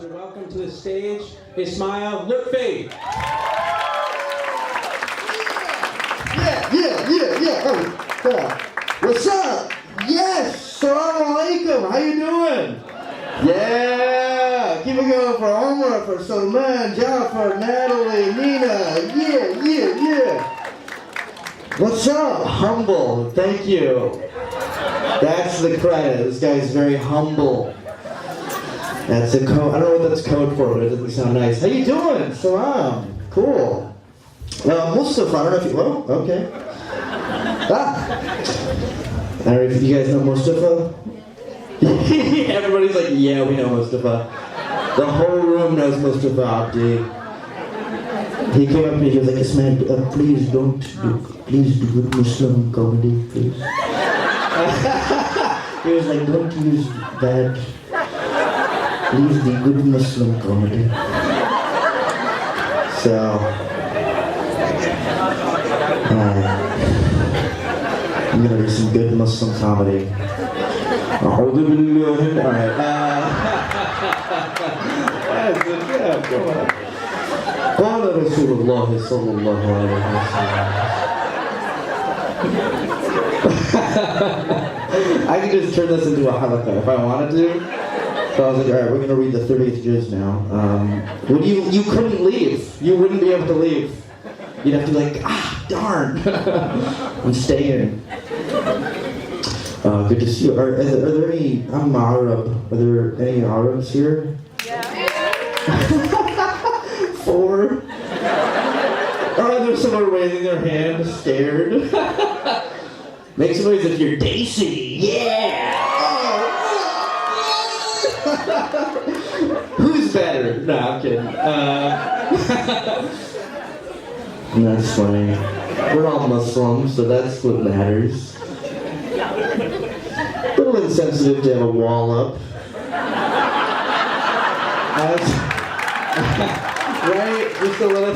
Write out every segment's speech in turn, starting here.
to welcome to the stage Ismael, Loutfi. Yeah. Oh, yeah. What's up? Yes, Assalamu alaikum. How you doing? Yeah. Keep it going for Omar, for Salman, Jafar, Natalie, Nina. Yeah. What's up? Humble. Thank you. That's the credit. This guy's very humble. That's a code. I don't know what that's code for, but it doesn't sound nice. How you doing? Salam. Cool. Mustafa, I don't know if you... Oh, okay. I don't know if you guys know Mustafa. Everybody's like, yeah, we know Mustafa. The whole room knows Mustafa Abdi. He came up to me, he was like, Ismael, please do good Muslim comedy, please. He was like, don't use that. Please do good Muslim comedy. So, I'm gonna do some good Muslim comedy. Alright, that's good, yeah, go on. قال رسول الله صلى الله عليه وسلم. I could just turn this into a halakha if I wanted to. So I was like, alright, we're gonna read the 30th juz now. You couldn't leave. You wouldn't be able to leave. You'd have to be like, darn. I'm staying. Good to see you. Are there any, I'm Arab. Are there any Arabs here? Yeah. 4? Oh, there's someone raising their hand, scared. Make some noise if you're Daisy. Yeah! Who's better? No, I'm kidding. That's funny. We're all Muslims, so that's what matters. A little insensitive to have a wall up. Right? Just a little.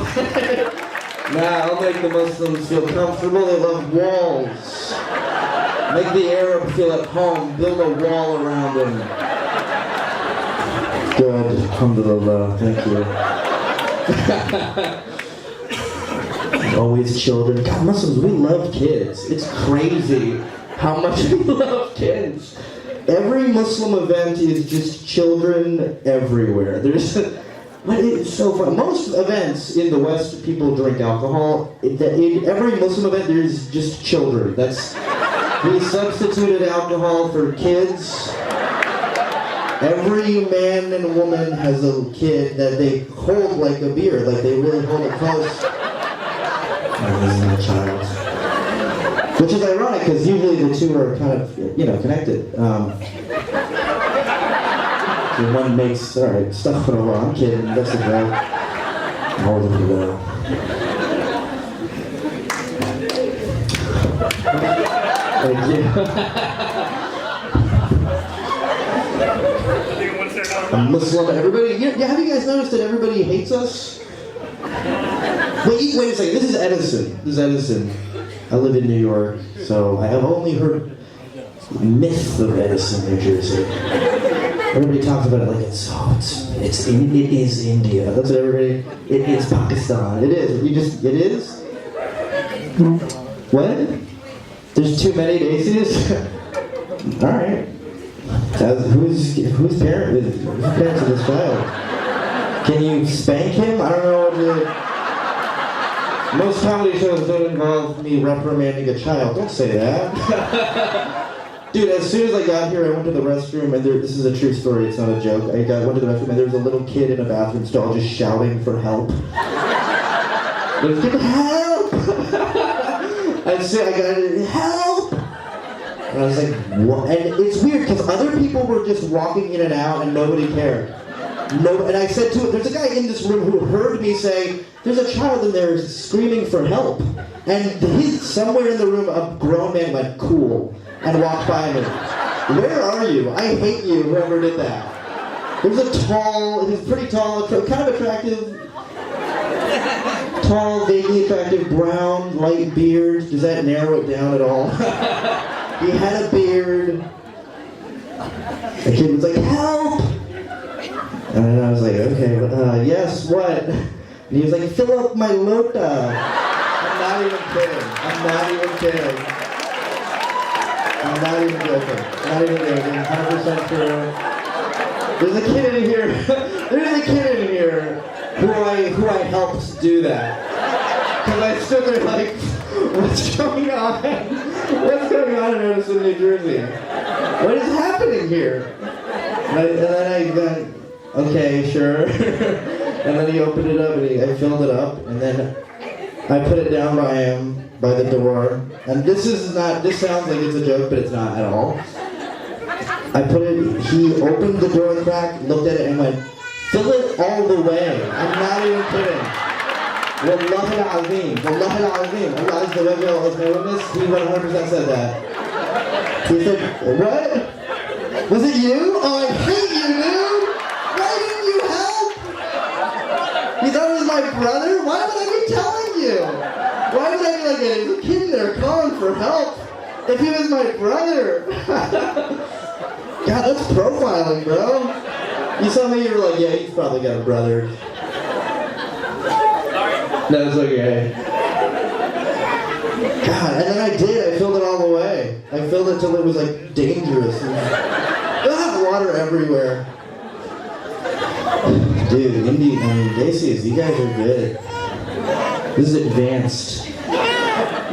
Nah, I'll make the Muslims feel comfortable. They love walls. Make the Arab feel at home. Build a wall around them. Good. Alhamdulillah. Thank you. Always children. God, Muslims, we love kids. It's crazy how much we love kids. Every Muslim event is just children everywhere. But it's so fun. Most events in the West, people drink alcohol. In every Muslim event, there's just children. We substituted alcohol for kids. Every man and woman has a kid that they hold like a beer, like they really hold it close. Oh, this is my child. Which is ironic, because usually the two are kind of, connected. One makes, alright, stuff for a while. I'm kidding, that's a joke. I'm holding it well. Thank you. I'm Muslim, everybody, have you guys noticed that everybody hates us? Wait a second, this is Edison. I live in New York, so I have only heard myth of Edison, New Jersey. Everybody talks about it like it is India. That's what everybody. It is Pakistan. It is. It is. What? There's too many Daisies. All right. Whose parents of this child? Can you spank him? I don't know what to. Most comedy shows don't involve me reprimanding a child. Don't say that. Dude, as soon as I got here, I went to the restroom, and this is a true story, it's not a joke. I went to the restroom, and there was a little kid in a bathroom stall just shouting for help. Help! I got help! And I was like, what? And it's weird, because other people were just walking in and out, and nobody cared. And I said to it, there's a guy in this room who heard me say, there's a child in there screaming for help. And somewhere in the room, a grown man went, cool, and walked by me. Where are you? I hate you, whoever did that. He's pretty tall, kind of attractive. Tall, vaguely attractive, brown, light beard. Does that narrow it down at all? He had a beard. The kid was like, help! And I was like, okay, yes, what? And he was like, fill up my lota. I'm not even kidding. I'm not even kidding. I'm not even joking. Not even joking. 100% true. There's a kid in here. There's a kid in here who I helped do that. Because I stood there like, what's going on? What's going on in Edison, New Jersey? What is happening here? And then I went, okay, sure. And then he opened it up and I filled it up. And then I put it down by him, by the door. And this sounds like it's a joke, but it's not at all. He opened the door crack, looked at it and went, fill it all the way. I'm not even kidding. Wallahi al-azim. Wallahi al-azim. Allah is the witness, Allah is my witness. He 100% said that. He said, what? Was it you? Oh, I hate you, dude! Why didn't you help? You thought it was my brother? Why would I be telling you? Why would I be like, there's a kid in there calling for help? If he was my brother. God, that's profiling, bro. You saw me, you were like, yeah, he's probably got a brother. That's okay. God, and then I did. I filled it all the way. I filled it till it was like dangerous. Water everywhere. Dude, Daisies, you guys are good. This is advanced.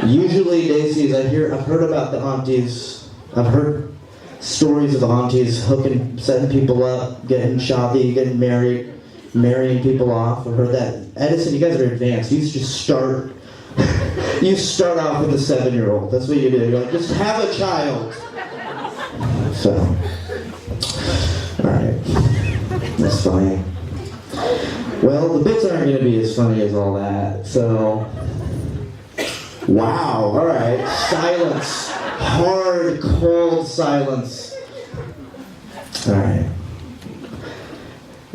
Usually, Daisies, I've heard about the aunties. I've heard stories of the aunties setting people up, getting shadi, getting married, marrying people off. I've heard that. Edison, you guys are advanced. You just start. You start off with a 7-year-old. That's what you do. You're like, just have a child. So, all right, that's funny. Well, the bits aren't going to be as funny as all that. So, wow. All right, silence. Hard, cold silence. All right.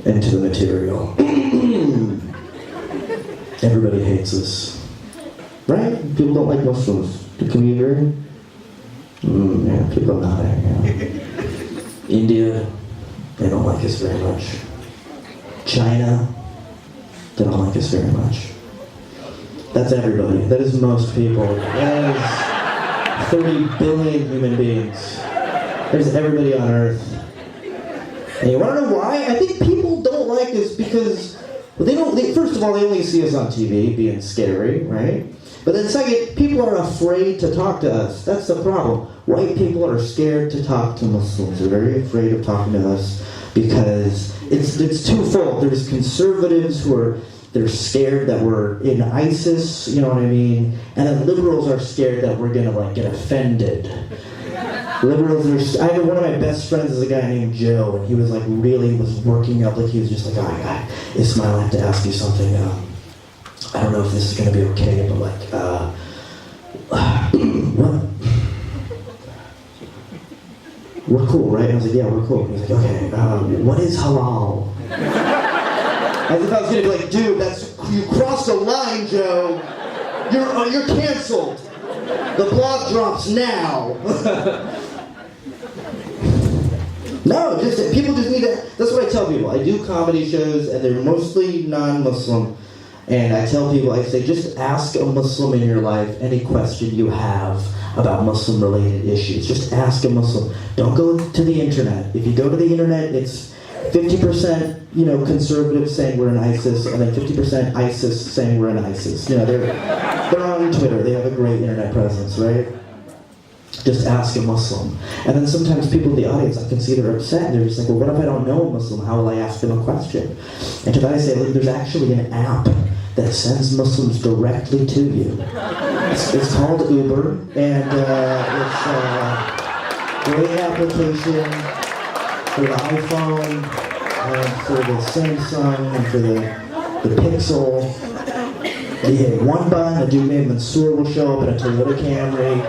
Into the material. Everybody hates us. Right? People don't like Muslims. Can you agree? Yeah, people are not hanging out. India, they don't like us very much. China, they don't like us very much. That's everybody. That is most people. That is 30 billion human beings. There's everybody on Earth. And you want to know why? I think people don't like us because first of all, they only see us on TV being scary, right? But then second, people are afraid to talk to us. That's the problem. White people are scared to talk to Muslims. They're very afraid of talking to us because it's twofold. There's conservatives they're scared that we're in ISIS, you know what I mean? And then liberals are scared that we're gonna get offended. Liberals are. One of my best friends is a guy named Joe, and he was really working up. He was just like, oh, Ismael, I have to ask you something. I don't know if this is gonna be okay, but what? We're cool, right? And I was like, yeah, we're cool. He was like, okay, what is halal? As if I was gonna be like, dude, you crossed a line, Joe. You're canceled. The blog drops now. No, people just need to. That's what I tell people. I do comedy shows, and they're mostly non-Muslim. And I tell people, I say, just ask a Muslim in your life any question you have about Muslim-related issues. Just ask a Muslim. Don't go to the internet. If you go to the internet, it's 50%, conservatives saying we're in ISIS, and then 50% ISIS saying we're in ISIS. They're on Twitter. They have a great internet presence, right? Just ask a Muslim. And then sometimes people in the audience, I can see they're upset. They're just like, well, what if I don't know a Muslim? How will I ask them a question? And to that I say, look, there's actually an app that sends Muslims directly to you. It's called Uber, and it's a great application for the iPhone, for the Samsung, and for the Pixel. You hit one button, a dude named Mansoor will show up in a Toyota Camry.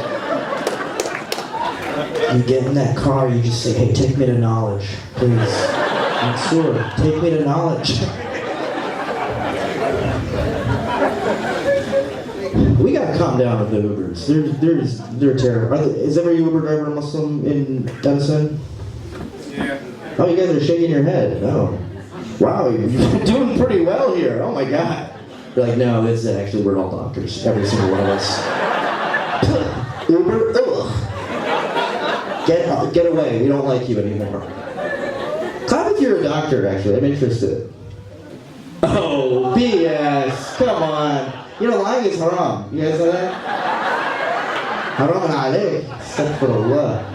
You get in that car, you just say, hey, take me to knowledge, please. Mansoor, take me to knowledge. We gotta calm down with the Ubers. They're terrible. Is every Uber driver a Muslim in Edison? Yeah. Oh, you guys are shaking your head. Oh. Wow, you're doing pretty well here. Oh my God. You're like, no, it's actually we're all doctors. Every single one of us. Uber, ugh. Get away. We don't like you anymore. Clap if you're a doctor, actually. I'm interested. Oh, BS. Come on. You know, lying is haram. You guys know that? Haram alayk. Astaghfirullah.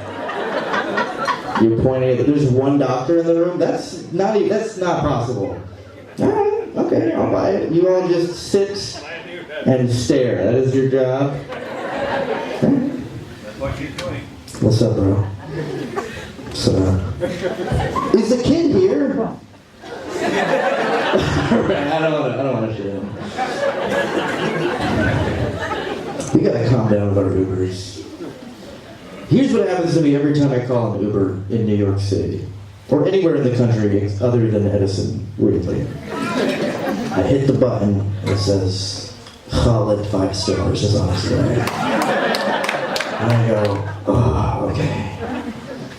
You're pointing at, there's one doctor in the room? That's not possible. Alright, okay, I'll buy it. You all just sit and stare. That is your job. That's what she's doing. What's up, bro? So, is the kid here? I don't want to shoot him. We gotta calm down with our Ubers. Here's what happens to me every time I call an Uber in New York City. Or anywhere in the country other than Edison, weirdly. I hit the button and it says, Khalid 5 stars is on his way. And I go, oh, okay.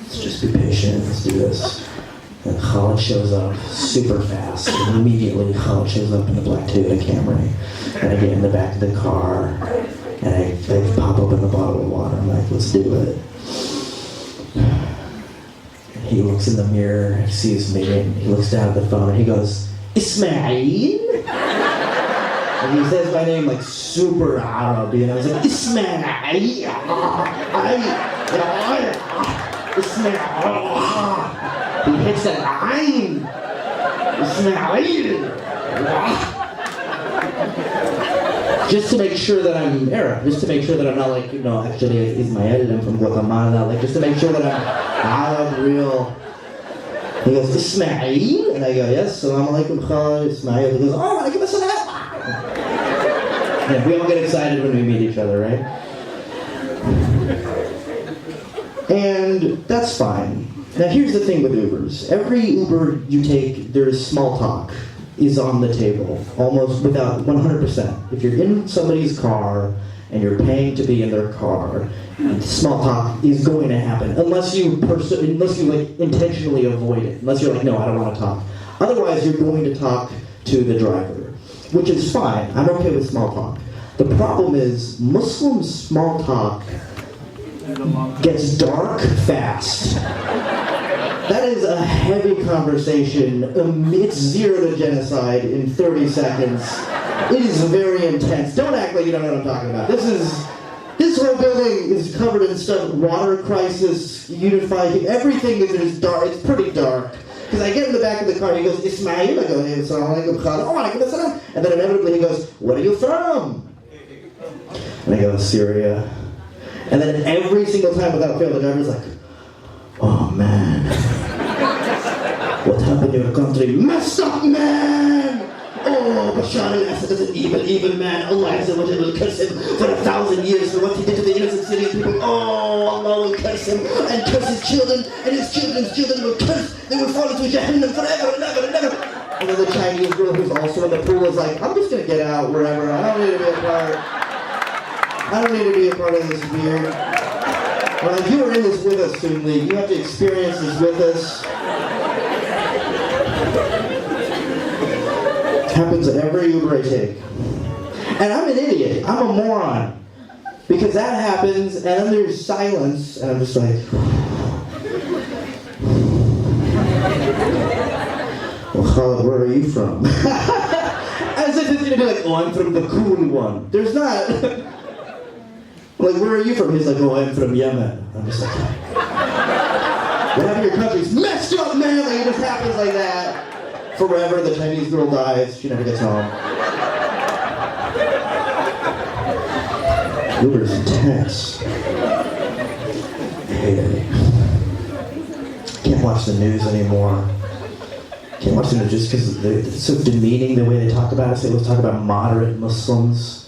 Let's just be patient, let's do this. And Khalid shows up super fast. And immediately Khalid shows up in the black Toyota Camry. And I get in the back of the car. And I pop open the bottle of water. I'm like, let's do it. And he looks in the mirror, he sees me, and he looks down at the phone, and he goes, Ismael? And he says my name like super Arab, and I was like, Ismael! Ismael! He hits that line! Ismael! Just to make sure that I'm Arab, just to make sure that I'm not like, no, actually, Ismael, I'm from Guatemala, like, just to make sure that I'm Arab, real. He goes, Ismael? And I go, yes, Assalamu alaikum, Khalid, Ismael. He goes, oh, alaikum assalam. Yeah, we all get excited when we meet each other, right? And that's fine. Now, here's the thing with Ubers. Every Uber you take, there's small talk is on the table, almost without 100%. If you're in somebody's car and you're paying to be in their car, small talk is going to happen unless you like intentionally avoid it. Unless you're like, no, I don't want to talk. Otherwise, you're going to talk to the driver, which is fine. I'm okay with small talk. The problem is Muslim small talk gets dark fast. That is a heavy conversation. It's 0 to genocide in 30 seconds. It is very intense. Don't act like you don't know what I'm talking about. This whole building is covered in stuff. Water crisis, unified, everything is dark. It's pretty dark. Because I get in the back of the car, he goes, Ismael. I go, hey, assalamu alaikum, Khalid. Oh, alaikum assalam. And then inevitably he goes, where are you from? And I go, Syria. And then every single time without fail, the driver's like, oh man, what happened in your country? Messed up, man! Oh, Bashar al-Assad is an evil man. Allah Azza wa Jalla will curse him for 1,000 years for what he did to the innocent Syrian people. Oh, Allah will curse him and curse his children, and his children's children will curse. They will fall into Jahannam forever and ever and ever. And then the Chinese girl who's also in the pool is like, I'm just going to get out wherever. I don't need to be a part. I don't need to be a part of this weird. Well, if you are in this with us, Soon Lee, you have to experience this with us. It happens at every Uber I take. And I'm an idiot. I'm a moron. Because that happens, and then there's silence, and I'm just like... Well, Khalid, where are you from? As if it's going to be like, oh, I'm from the cool one. There's not... Like, where are you from? He's like, oh, I'm from Yemen. I'm just like, whatever your country's messed up, man! Like, it just happens like that. Forever, the Chinese girl dies. She never gets home. Uber's intense. I hate it. Can't watch the news anymore. Can't watch the news just because it's so demeaning the way they talk about us. They always talk about moderate Muslims.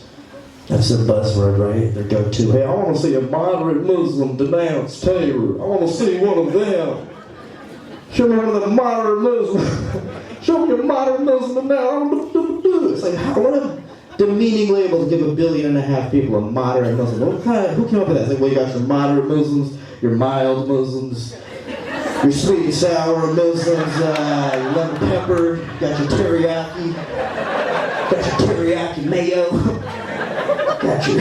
That's their buzzword, right? Their go-to. Hey, I want to see a moderate Muslim denounce terror. I want to see one of them. Show me one of the moderate Muslims. Show me a moderate Muslim now. It's like, what a demeaning label to give 1.5 billion people a moderate Muslim. Who came up with that? It's like, well, you got your moderate Muslims, your mild Muslims. your sweet and sour Muslims, your lemon pepper, got your teriyaki mayo, got your...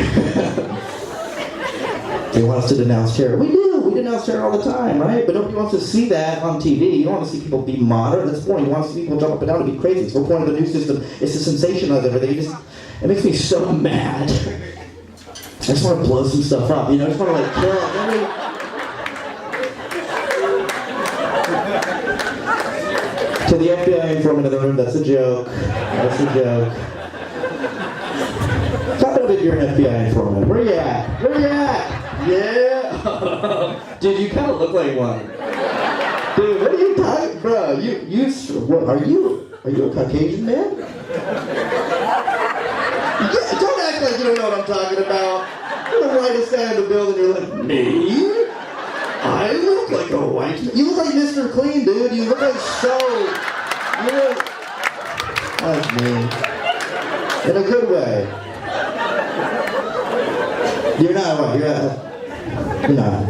They want us to denounce terror. We do. We denounce terror all the time, right? But nobody wants to see that on TV. You don't want to see people be moderate. That's the point. You want to see people jump up and down and be crazy. It's the whole point of the news system is to sensationalize everything. It makes me so mad. I just want to blow some stuff up. You know, I just want to like kill every... To the FBI informant in the room, that's a joke. That's a joke. Talk about it, you're an FBI informant. Where you at? Where you at? Yeah. Dude, you kind of look like one. Dude, what are you talking, bro? What are you a Caucasian man? Yeah, don't act like you don't know what I'm talking about. You're the whitest guy in the building. You're like, me? I look like a white man. You look like Mr. Clean, dude. You look like so. You look. That's mean. In a good way. You're not white. You're not.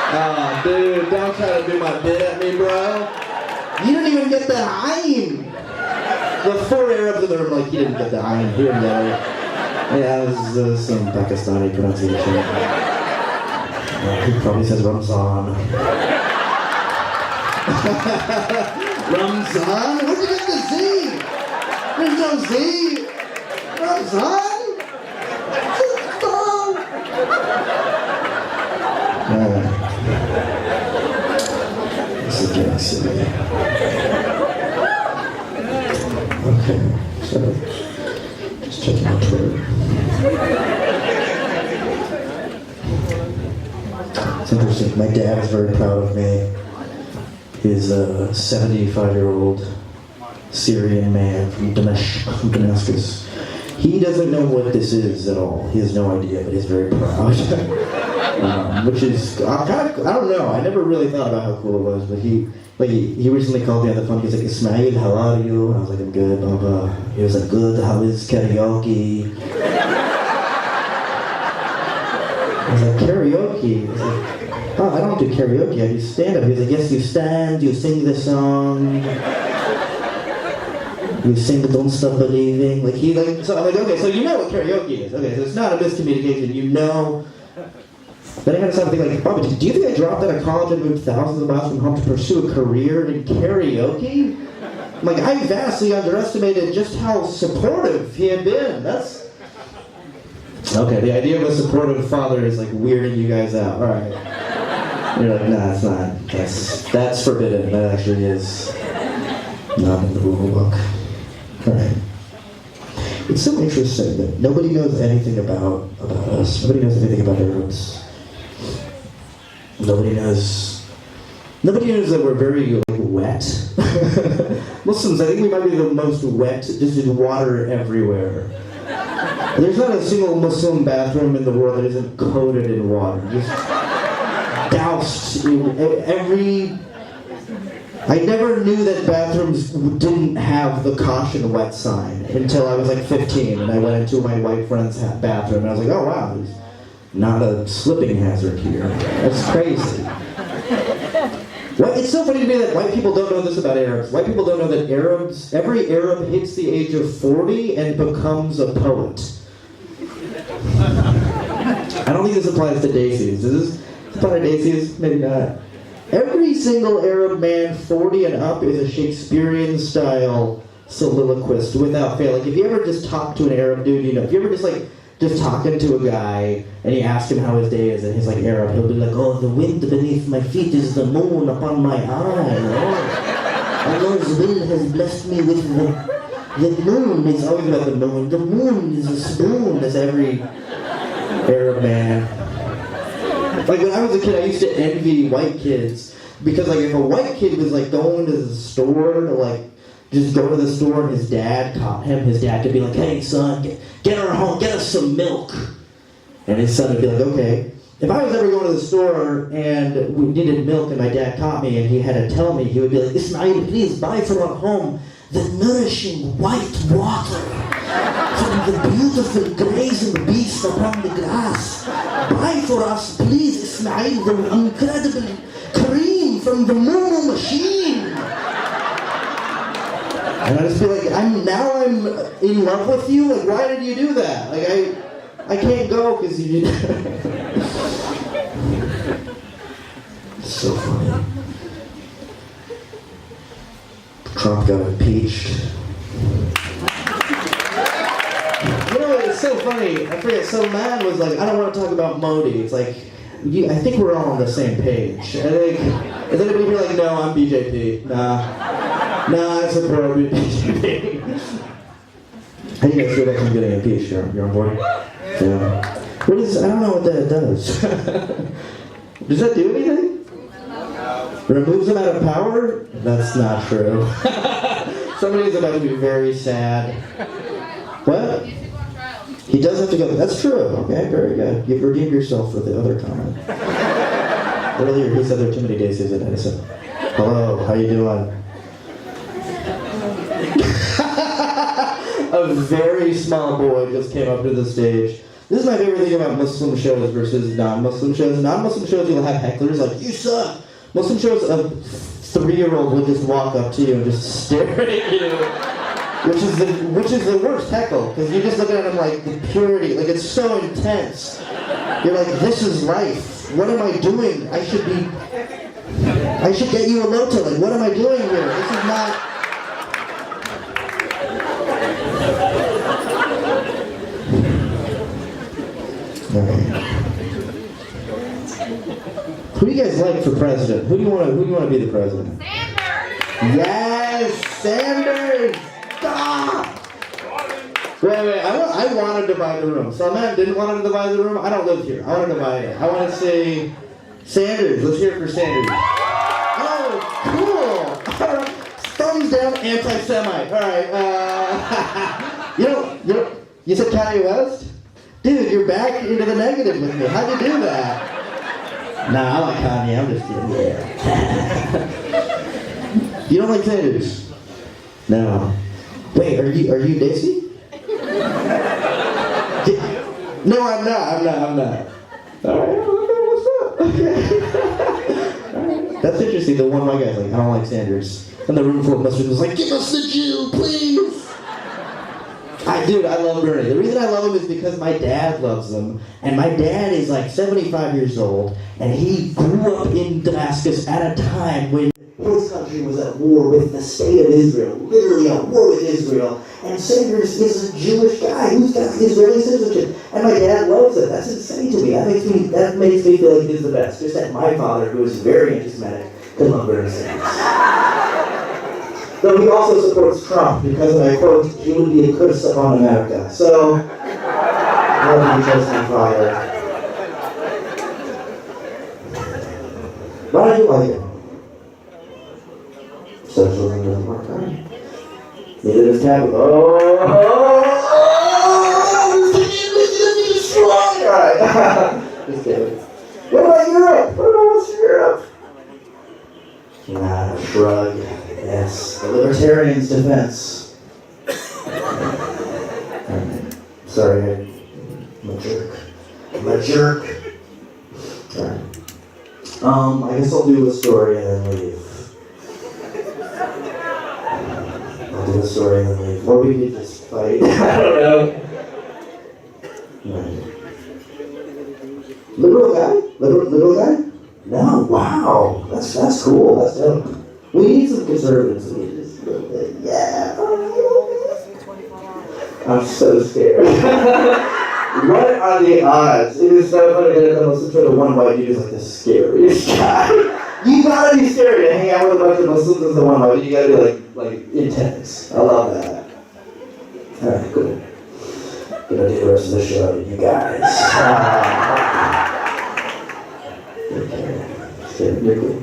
Oh, dude, don't try to do my bit at me, bro. You didn't even get the ayn. The 4 Arabs in the room like, you didn't get the ayn. Here we go. Yeah, this is some Pakistani pronunciation. He probably says Ramzan. Ramzan? Where'd you get the Z? There's no Z. Ramzan? This is getting silly. Okay, so just checking my Twitter. It's interesting. My dad is very proud of me. He's a 75-year-old Syrian man from Damascus. He doesn't know what this is at all. He has no idea, but he's very proud. Which is, I don't know. I never really thought about how cool it was, but he recently called me on the phone. He was like, Ismael, how are you? And I was like, I'm good, blah, blah. He was like, good, how is karaoke? I was like, karaoke? I was like, oh, I don't do karaoke, I do stand-up. He was like, yes, you stand, you sing the song. You sing the Don't Stop Believing. So I'm like, okay, so you know what karaoke is. Okay, so it's not a miscommunication. You know. Then I had to think like, Bobby, do you think I dropped out of college and moved thousands of miles from home to pursue a career in karaoke? Like, I vastly underestimated just how supportive he had been. That's... Okay, the idea of a supportive father is like weirding you guys out. All right. You're like, nah, it's not. That's forbidden. That actually is not in the rule book. All right. It's so interesting that nobody knows anything about us. Nobody knows anything about Arabs. Nobody knows that we're very wet. Muslims, I think we might be the most wet, just in water everywhere. There's not a single Muslim bathroom in the world that isn't coated in water. Just doused in every... I never knew that bathrooms didn't have the caution wet sign until I was like 15 and I went into my white friend's bathroom and I was like, oh wow, there's not a slipping hazard here. That's crazy. It's so funny to me that white people don't know this about Arabs. White people don't know that every Arab hits the age of 40 and becomes a poet. I don't think this applies to Daisies. Does this apply to Daisies? Maybe not. Every single Arab man 40 and up is a Shakespearean-style soliloquist without fail. Like, if you ever just talk to an Arab dude, you know, if you ever just talking to a guy and you ask him how his day is and he's like Arab, he'll be like, oh, the wind beneath my feet is the moon upon my eye. Oh, Allah's will has blessed me with the moon. It's always about the moon. The moon is a spoon. That's every Arab man. Like, when I was a kid, I used to envy white kids because, like, if a white kid was, like, going to the store to, like, just go to the store and his dad caught him, his dad could be like, hey, son, get her home, get us some milk. And his son would be like, okay. If I was ever going to the store and we needed milk and my dad caught me and he had to tell me, he would be like, Ismael, please buy from our home the nourishing white water from the beautiful grazing beast upon the grass. Buy for us, please, Ismael, the incredible cream from the Momo machine. And I just feel like I'm in love with you. Like, why did you do that? Like, I can't go because you did. It's so funny. Trump got impeached. You know, it's so funny. I forget. So Matt was like, I don't want to talk about Modi. It's like, I think we're all on the same page. I think, is anybody here like, no, I'm BJP. Nah, I support BJP. How do you guys feel about him getting impeached? You're on board? Yeah. What is? I don't know what that does. Does that do anything? Removes him out of power? That's not true. Somebody's about to be very sad. What? He does have to go. That's true. Okay, very good. You've redeemed yourself for the other comment. Earlier he said there are too many days he's in Edison. Hello, how you doing? A very small boy just came up to the stage. This is my favorite thing about Muslim shows versus non-Muslim shows. Non-Muslim shows you'll have hecklers like, you suck! Muslim shows, a 3-year-old will just walk up to you and just stare at you. Which is the worst heckle, because you're just looking at him like the purity, like it's so intense. You're like, this is life. What am I doing? I should get you a Lota. Like, what am I doing here? This is not... Who do you guys like for president? Who do you want to be the president? Sanders! Yes, Sanders! Ah! Wait, I want to divide the room. So man didn't want to divide the room. I don't live here. I want to divide it. I want to say Sanders. Let's hear it for Sanders. Oh, cool! Thumbs down, anti-Semite. All right. You said Kanye West? Dude, you're back into the negative with me. How'd you do that? Nah, I like Kanye. I'm just kidding. Yeah. You don't like Sanders? No. Wait, are you Daisy? No, I'm not. Alright, what's up? Okay. Alright. That's interesting. The one white guy's like, I don't like Sanders. And the room full of Muslims was like, give us the Jew, please! Dude, I love Bernie. The reason I love him is because my dad loves him. And my dad is like 75 years old. And he grew up in Damascus at a time when his country was at war with the state of Israel. Literally at war with Israel. And Sanders is a Jewish guy who's got Israeli citizenship. And my dad loves it. That's insane to me. That makes me feel like he's the best. Just that my father, who is very anti-Semitic, can love Bernie Sanders. Though he also supports Trump because, and I quote, he would be a curse upon America. So, love you, trust my father. Why don't you like it? Socialism doesn't work, huh? Neither does capital. This is strong! Alright. Just kidding. What about Europe? What's Europe? Nah, shrug. Yes, the libertarian's defense. Sorry, I'm a jerk. Alright. I guess I'll do a story and then leave. I'll do a story and then leave. Or we could just fight. I don't know. Right. Liberal guy? No, wow. That's cool. That's dope. We need some conservatives. We need just a little bit. Yeah. I'm so scared. What are the odds? It is so funny that I'm listening to the one white dude is like the scariest guy. You gotta be scary to hang out with a bunch of Muslims as the one white dude. You gotta be like intense. I love that. Alright, cool. Gonna do the rest of the show, you guys. Okay. You're cool.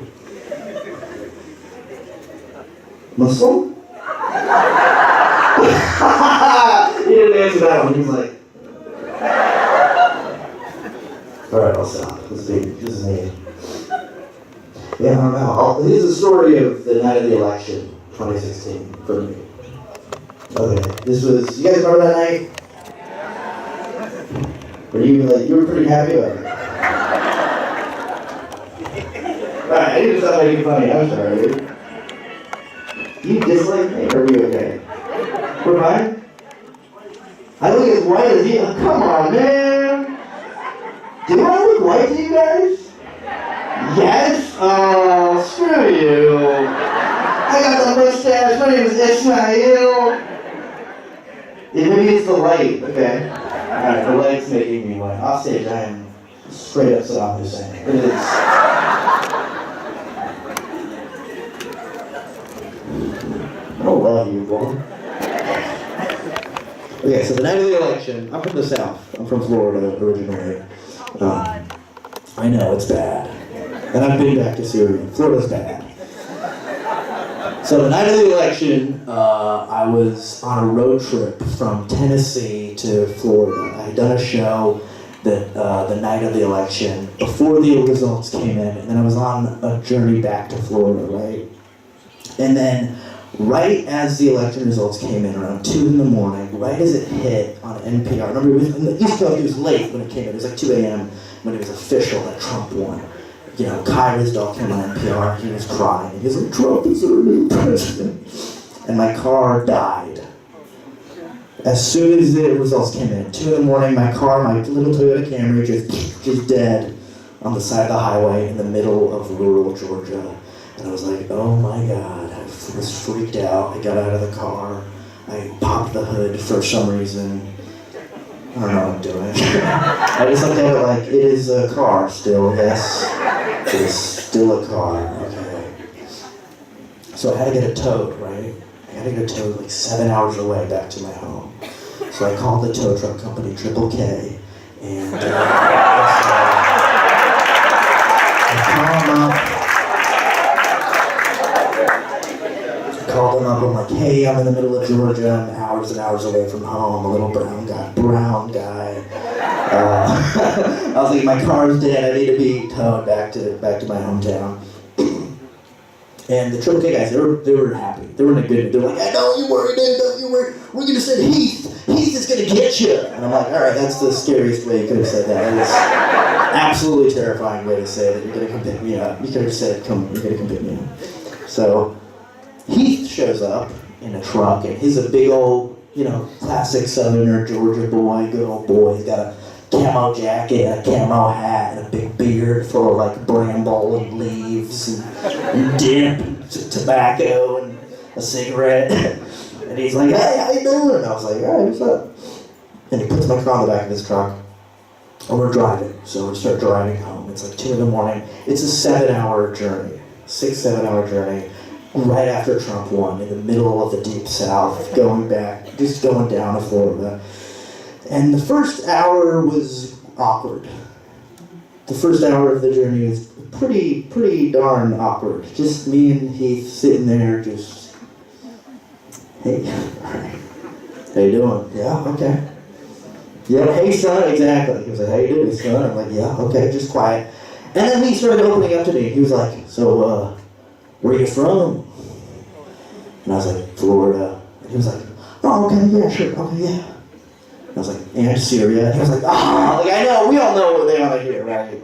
Muslim? He didn't answer that one. He was like, alright, I'll stop. This is me. Yeah, I don't know. This is a story of the night of the election, 2016, for me. Okay, this was, you guys remember that night? Were you pretty happy about it? Alright, I need to stop making funny. I'm sorry, dude. You dislike me? Or are we okay? We're fine? I look as white as you. Oh, come on, man. Do I look white to you guys? Yes? Oh, screw you. I got the mustache. My name is Ismael. Yeah, maybe it's the light. Okay. Alright, the light's making me white. Off stage, I am straight up Saddam Hussein. It is. I don't love you, boy. Okay, so the night of the election, I'm from the South. I'm from Florida originally. I know, it's bad. And I've been back to Syria. Florida's bad. So the night of the election, I was on a road trip from Tennessee to Florida. I had done a show that the night of the election, before the results came in, and then I was on a journey back to Florida, right? And then, right as the election results came in, around 2 in the morning, right as it hit on NPR, remember, it was, in the East Coast, it was late when it came in, it was like 2 a.m. when it was official that Trump won. You know, Kai Rizdal came on NPR, he was crying, he was like, Trump is our new president. And my car died. As soon as the results came in, 2 in the morning, my car, my little Toyota Camry, just dead on the side of the highway in the middle of rural Georgia. And I was like, oh my God, I was freaked out. I got out of the car, I popped the hood for some reason. I don't know what I'm doing. I just looked at it like, it is a car still, yes. It is still a car, okay. So I had to get it towed, right? I had to get it towed like 7 hours away back to my home. So I called the tow truck company, Triple K, and I called them up, I'm like, hey, I'm in the middle of Georgia, I'm hours and hours away from home, a little brown guy. I was like, my car's dead, I need to be towed back to my hometown. And the Triple K guys, they were happy. They were in a good mood. They were like, hey, don't you worry, dude, don't you worry. We're going to send Heath. Heath is going to get you. And I'm like, all right, that's the scariest way you could have said that. That was absolutely terrifying way to say that you're going to come pick me up. You could have said, you're going to come pick me up. So Heath shows up in a truck, and he's a big old, classic Southerner, Georgia boy, good old boy. He's got a camo jacket, and a camo hat, and a big beard full of like bramble and leaves and dip and tobacco and a cigarette. And he's like, hey, how you doing? And I was like, all right, what's up? And he puts my car on the back of his truck, and we're driving. So we start driving home. It's like 2 in the morning. It's a 7-hour journey, 6-7 hour journey, right after Trump won, in the middle of the deep South, going back, just going down to Florida. And the first hour was awkward. The first hour of the journey was pretty darn awkward. Just me and Heath sitting there, just, hey, how you doing? Yeah, okay. Yeah, hey son, exactly. He was like, how you doing, son? I'm like, yeah, okay, just quiet. And then he started opening up to me. He was like, so, where are you from? And I was like, Florida. And he was like, oh, okay, yeah, sure, okay, yeah. I was like, and Syria. And he was like, I know, we all know what they want to hear, right?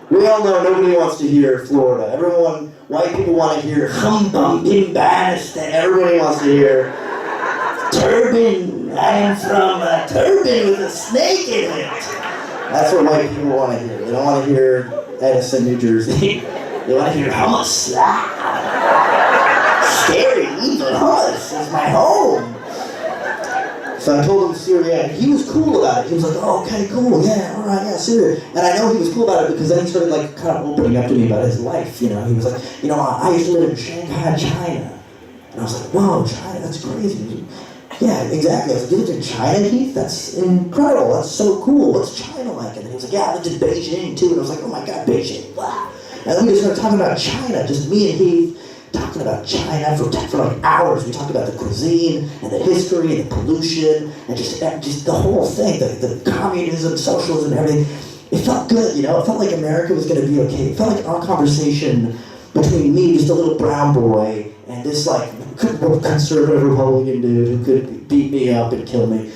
We all know nobody wants to hear Florida. White people want to hear Bum Bimbanistan. Everybody wants to hear turban. I am from a turban with a snake in it. That's what white people want to hear. They don't want to hear Edison, New Jersey. They want to hear hummus. Scary, evil hummus is my home. So I told him Syria, and he was cool about it. He was like, oh, okay, cool, yeah, all right, yeah, Syria. And I know he was cool about it because then he started like kind of opening up to me about his life, He was like, I used to live in Shanghai, China. And I was like, whoa, China, that's crazy. Yeah, exactly. I was like, you lived in China, Heath? That's incredible, that's so cool. What's China like? And he was like, yeah, I lived in Beijing too. And I was like, oh my God, Beijing, wow. And then we just started talking about China, just me and Heath. Talking about China for like hours. We talked about the cuisine and the history and the pollution and just the whole thing, the communism, socialism, everything. It felt good, It felt like America was going to be okay. It felt like our conversation between me, just a little brown boy, and this like conservative Republican dude who could beat me up and kill me.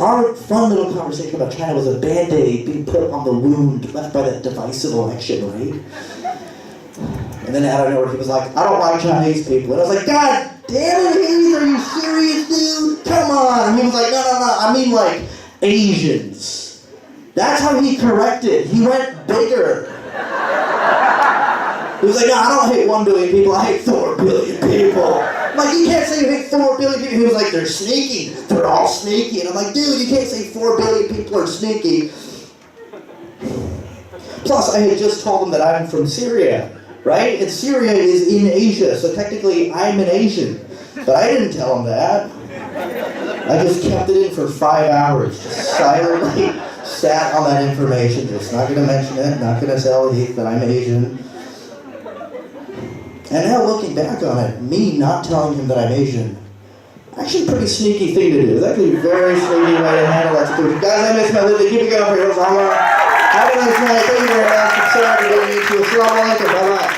Our fun little conversation about China was a Band-Aid being put on the wound left by that divisive election, right? And then out of nowhere, he was like, I don't like Chinese people. And I was like, God damn it, Hayes, are you serious, dude? Come on. And he was like, no, I mean like Asians. That's how he corrected. He went bigger. He was like, no, I don't hate 1 billion people, I hate 4 billion people. I'm like, you can't say you hate 4 billion people. He was like, they're sneaky. They're all sneaky. And I'm like, dude, you can't say 4 billion people are sneaky. Plus, I had just told him that I'm from Syria. Right? And Syria is in Asia, so technically I'm an Asian. But I didn't tell him that. I just kept it in for 5 hours, just silently sat on that information, just not going to mention it, not going to tell Heath that I'm Asian. And now looking back on it, me not telling him that I'm Asian, actually a pretty sneaky thing to do. It's actually a very sneaky way to handle that situation. Guys, I'm Ismael. Keep it going for your Have a nice night. Thank you very much. I'm sorry for getting you to. Assalamu alaikum. Bye-bye.